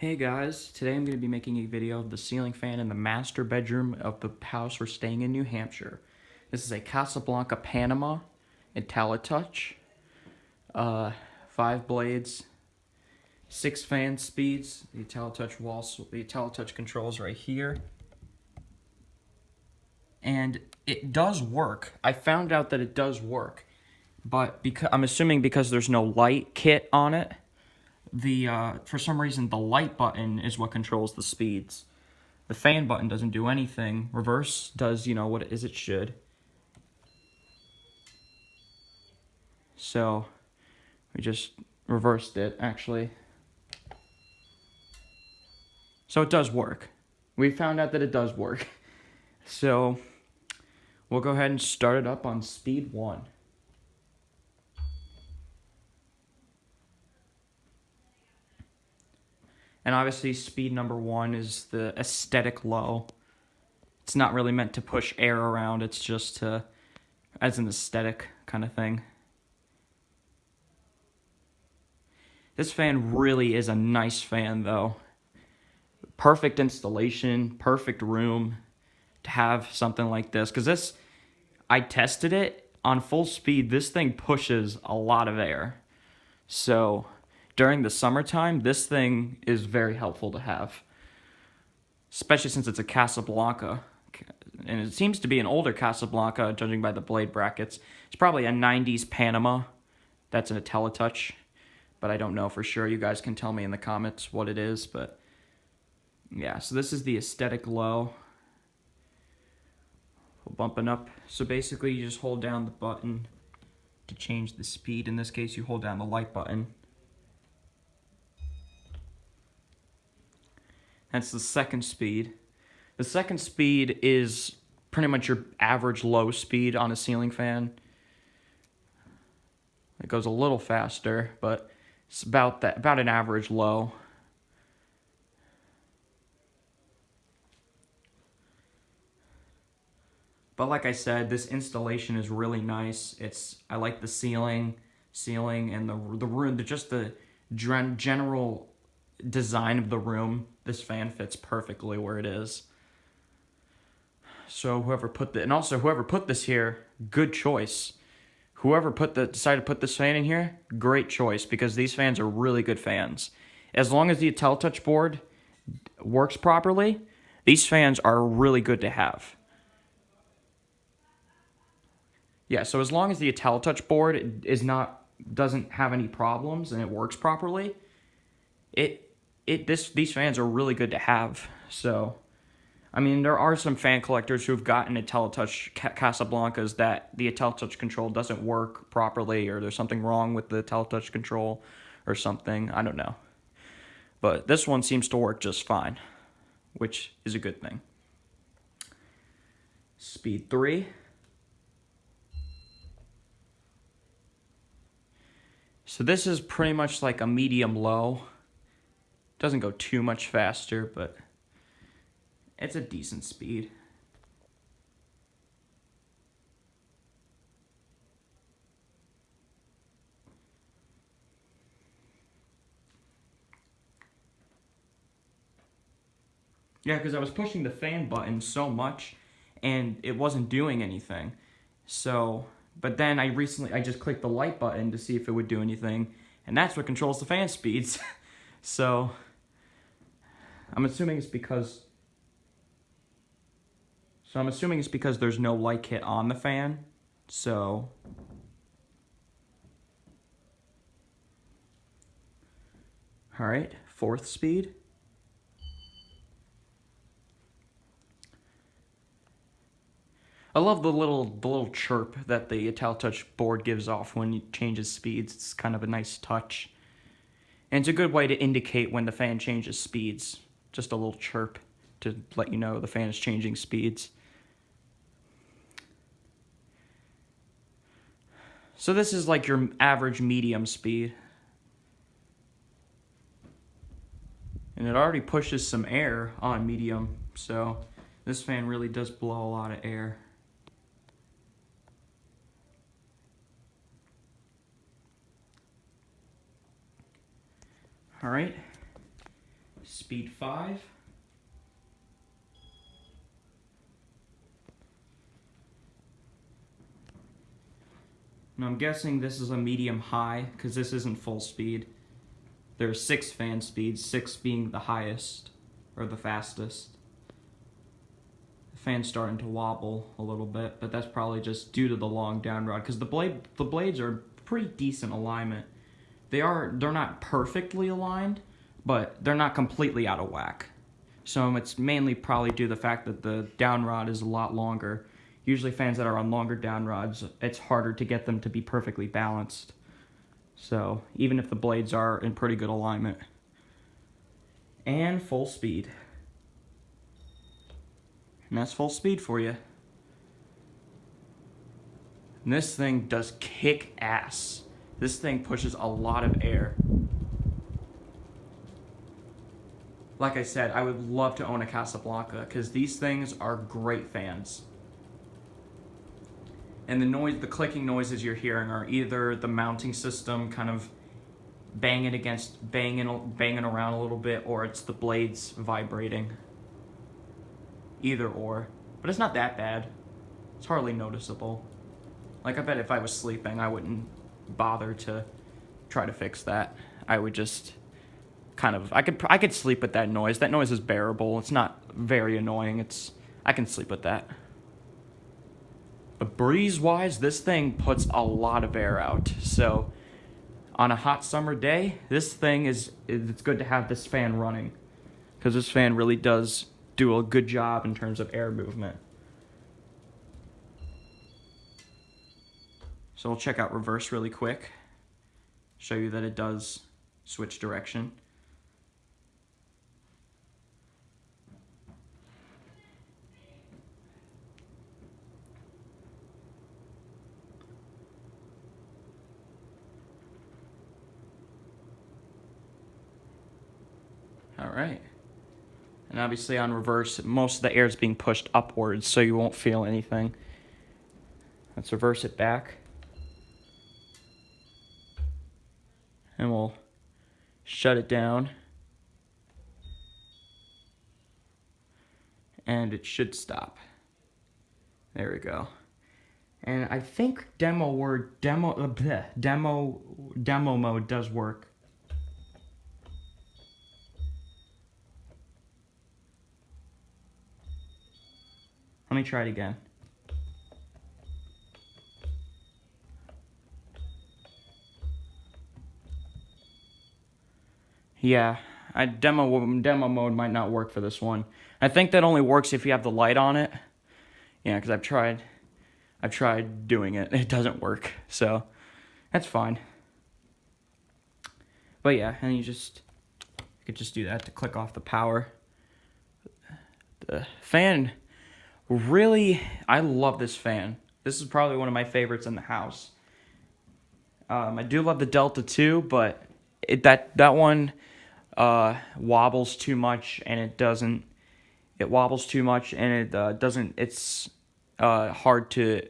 Hey guys, today I'm going to be making a video of the ceiling fan in the master bedroom of the house we're staying in New Hampshire. This is a Casablanca Panama Inteli-Touch, 5 blades, 6 fan speeds. The Inteli-Touch controls right here. And it does work. I found out that it does work, but I'm assuming because there's no light kit on it, for some reason the light button is what controls the speeds. The fan button doesn't do anything. Reverse does, what it is it should. So we just reversed it actually. So it does work. We found out that it does work. So we'll go ahead and start it up on speed 1. And obviously speed number 1 is the aesthetic low. It's not really meant to push air around, it's just as an aesthetic kind of thing. This fan really is a nice fan though. Perfect installation, perfect room to have something like this. Because I tested it on full speed, this thing pushes a lot of air. So during the summertime, this thing is very helpful to have. Especially since it's a Casablanca. And it seems to be an older Casablanca, judging by the blade brackets. It's probably a 90s Panama. That's an Inteli-Touch. But I don't know for sure. You guys can tell me in the comments what it is. But yeah, so this is the aesthetic low. Bumping up. So basically you just hold down the button to change the speed. In this case, you hold down the light button. That's the second speed. The second speed is pretty much your average low speed on a ceiling fan. It goes a little faster, but it's about an average low. But like I said, this installation is really nice. I like the ceiling and the room, just the general design of the room. This fan fits perfectly where it is. So whoever put this here, good choice. Whoever decided to put this fan in here, great choice, because these fans are really good fans. As long as the Inteli-Touch board works properly, these fans are really good to have. Yeah, so as long as the Inteli-Touch board doesn't have any problems and it works properly, these fans are really good to have. So, I mean, there are some fan collectors who've gotten Inteli-Touch Casablancas that the Inteli-Touch control doesn't work properly, or there's something wrong with the Inteli-Touch control or something. I don't know. But this one seems to work just fine, which is a good thing. Speed 3. So this is pretty much like a medium-low. Doesn't go too much faster, but it's a decent speed. Yeah, because I was pushing the fan button so much, and it wasn't doing anything. So, but then I just clicked the light button to see if it would do anything, and that's what controls the fan speeds. So, I'm assuming it's because there's no light kit on the fan. So, all right, 4th speed. I love the little chirp that the Inteli-Touch board gives off when it changes speeds. It's kind of a nice touch. And it's a good way to indicate when the fan changes speeds. Just a little chirp to let you know the fan is changing speeds. So this is like your average medium speed. And it already pushes some air on medium, so this fan really does blow a lot of air. All right, speed 5. Now I'm guessing this is a medium high because this isn't full speed. There's 6 fan speeds, 6 being the highest or the fastest. The fan's starting to wobble a little bit, but that's probably just due to the long down rod because the blades are pretty decent alignment. They're not perfectly aligned, but they're not completely out of whack. So it's mainly probably due to the fact that the down rod is a lot longer. Usually fans that are on longer down rods, it's harder to get them to be perfectly balanced. So even if the blades are in pretty good alignment. And full speed. And that's full speed for you. And this thing does kick ass. This thing pushes a lot of air. Like I said, I would love to own a Casablanca because these things are great fans. And the clicking noises you're hearing are either the mounting system kind of banging around a little bit, or it's the blades vibrating. Either or. But it's not that bad. It's hardly noticeable. Like, I bet if I was sleeping, I wouldn't bother to try to fix that. I would just kind of, I could sleep with that noise. That noise is bearable. It's not very annoying. I can sleep with that. But breeze-wise, this thing puts a lot of air out. So on a hot summer day, this thing it's good to have this fan running because this fan really does do a good job in terms of air movement. So we'll check out reverse really quick. Show you that it does switch direction. All right. And obviously on reverse, most of the air is being pushed upwards, so you won't feel anything. Let's reverse it back. And we'll shut it down. And it should stop. There we go. And I think demo mode does work. Let me try it again. Yeah, demo mode might not work for this one. I think that only works if you have the light on it. Yeah, because I've tried doing it. It doesn't work, so that's fine. But yeah, and you could just do that to click off the power. The fan, really, I love this fan. This is probably one of my favorites in the house. I do love the Delta 2, but that one wobbles too much, and it doesn't. It wobbles too much, and it doesn't. It's hard to.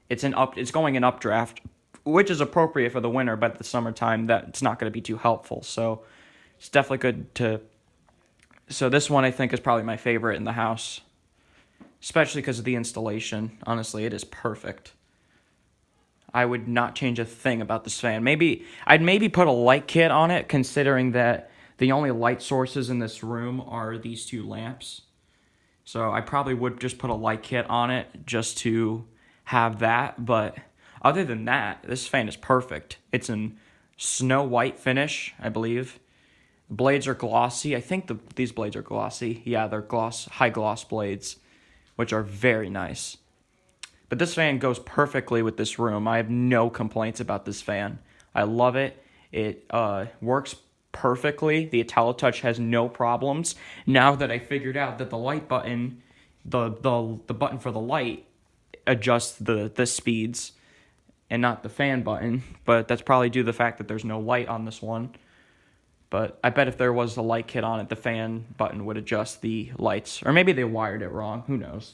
It's going in updraft, which is appropriate for the winter, but the summertime that's not going to be too helpful. So it's definitely good to. So this one I think is probably my favorite in the house, especially because of the installation. Honestly, it is perfect. I would not change a thing about this fan. I'd put a light kit on it, considering that the only light sources in this room are these 2 lamps. So I probably would just put a light kit on it just to have that. But other than that, this fan is perfect. It's in snow white finish, I believe. The blades are glossy. I think these blades are glossy. Yeah, they're high gloss blades, which are very nice. But this fan goes perfectly with this room. I have no complaints about this fan. I love it. It works perfectly. The Inteli-Touch has no problems. Now that I figured out that the light button, the button for the light adjusts the speeds and not the fan button. But that's probably due to the fact that there's no light on this one. But I bet if there was a light kit on it, the fan button would adjust the lights. Or maybe they wired it wrong. Who knows?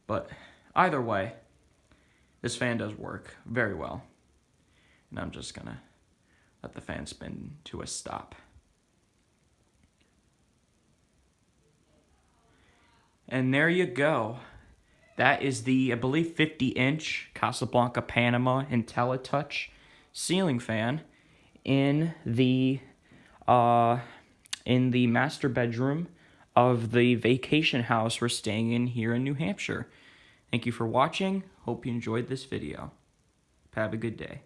But either way, this fan does work very well. And I'm just going to let the fan spin to a stop. And there you go. That is the, I believe, 50-inch Casablanca Panama Inteli-Touch ceiling fan in the master bedroom of the vacation house we're staying in here in New Hampshire. Thank you for watching. Hope you enjoyed this video. Have a good day.